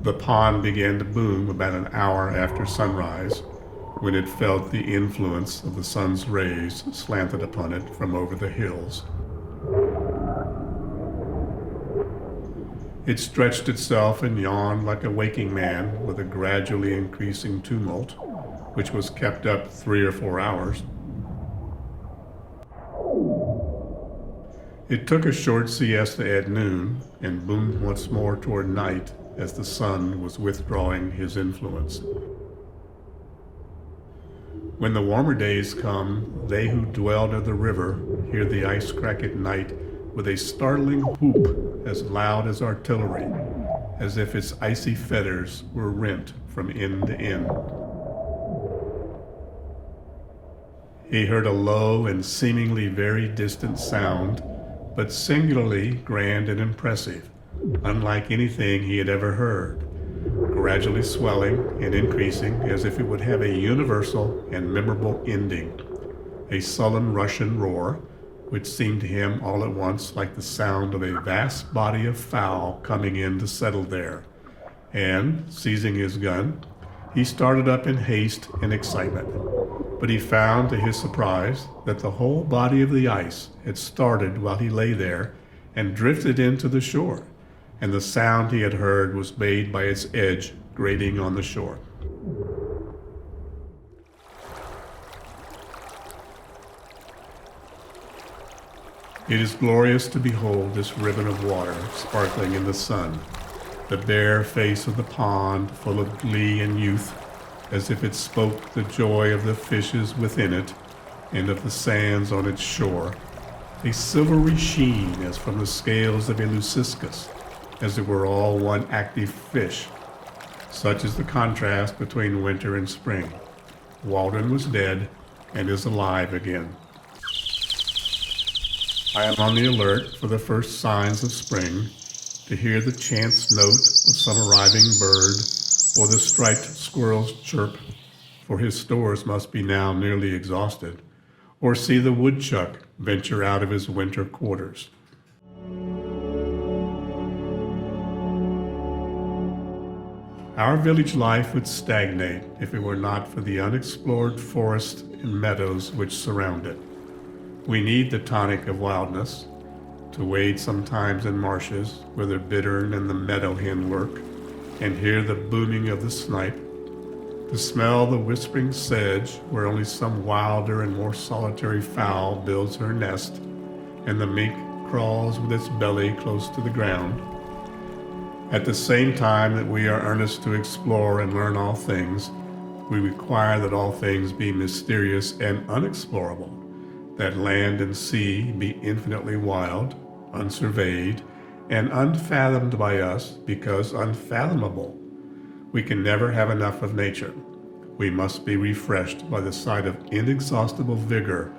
The pond began to boom about an hour after sunrise, when it felt the influence of the sun's rays slanted upon it from over the hills. It stretched itself and yawned like a waking man with a gradually increasing tumult, which was kept up 3 or 4 hours. It took a short siesta at noon and boomed once more toward night as the sun was withdrawing his influence. When the warmer days come, they who dwell near the river hear the ice crack at night with a startling whoop as loud as artillery, as if its icy fetters were rent from end to end. He heard a low and seemingly very distant sound, but singularly grand and impressive, unlike anything he had ever heard, gradually swelling and increasing as if it would have a universal and memorable ending, a sullen Russian roar, which seemed to him all at once like the sound of a vast body of fowl coming in to settle there. And, seizing his gun, he started up in haste and excitement. But he found, to his surprise, that the whole body of the ice had started while he lay there and drifted into the shore, and the sound he had heard was made by its edge grating on the shore. It is glorious to behold this ribbon of water sparkling in the sun, the bare face of the pond full of glee and youth, as if it spoke the joy of the fishes within it and of the sands on its shore, a silvery sheen as from the scales of a luciscus, as it were all one active fish. Such is the contrast between winter and spring. Walden was dead and is alive again. I am on the alert for the first signs of spring, to hear the chance note of some arriving bird, or the striped squirrel's chirp, for his stores must be now nearly exhausted, or see the woodchuck venture out of his winter quarters. Our village life would stagnate if it were not for the unexplored forest and meadows which surround it. We need the tonic of wildness, to wade sometimes in marshes where the bittern and the meadow hen lurk, and hear the booming of the snipe, to smell the whispering sedge where only some wilder and more solitary fowl builds her nest, and the mink crawls with its belly close to the ground. At the same time that we are earnest to explore and learn all things, we require that all things be mysterious and unexplorable, that land and sea be infinitely wild, unsurveyed, and unfathomed by us because unfathomable. We can never have enough of nature. We must be refreshed by the sight of inexhaustible vigor,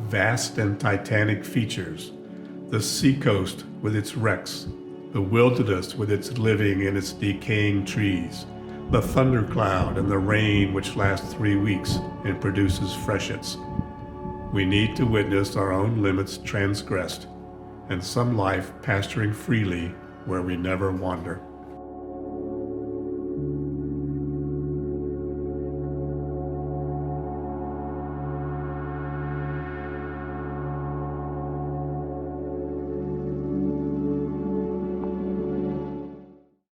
vast and titanic features, the seacoast with its wrecks, the wilderness with its living and its decaying trees, the thundercloud and the rain which lasts 3 weeks and produces freshets. We need to witness our own limits transgressed, and some life pasturing freely where we never wander.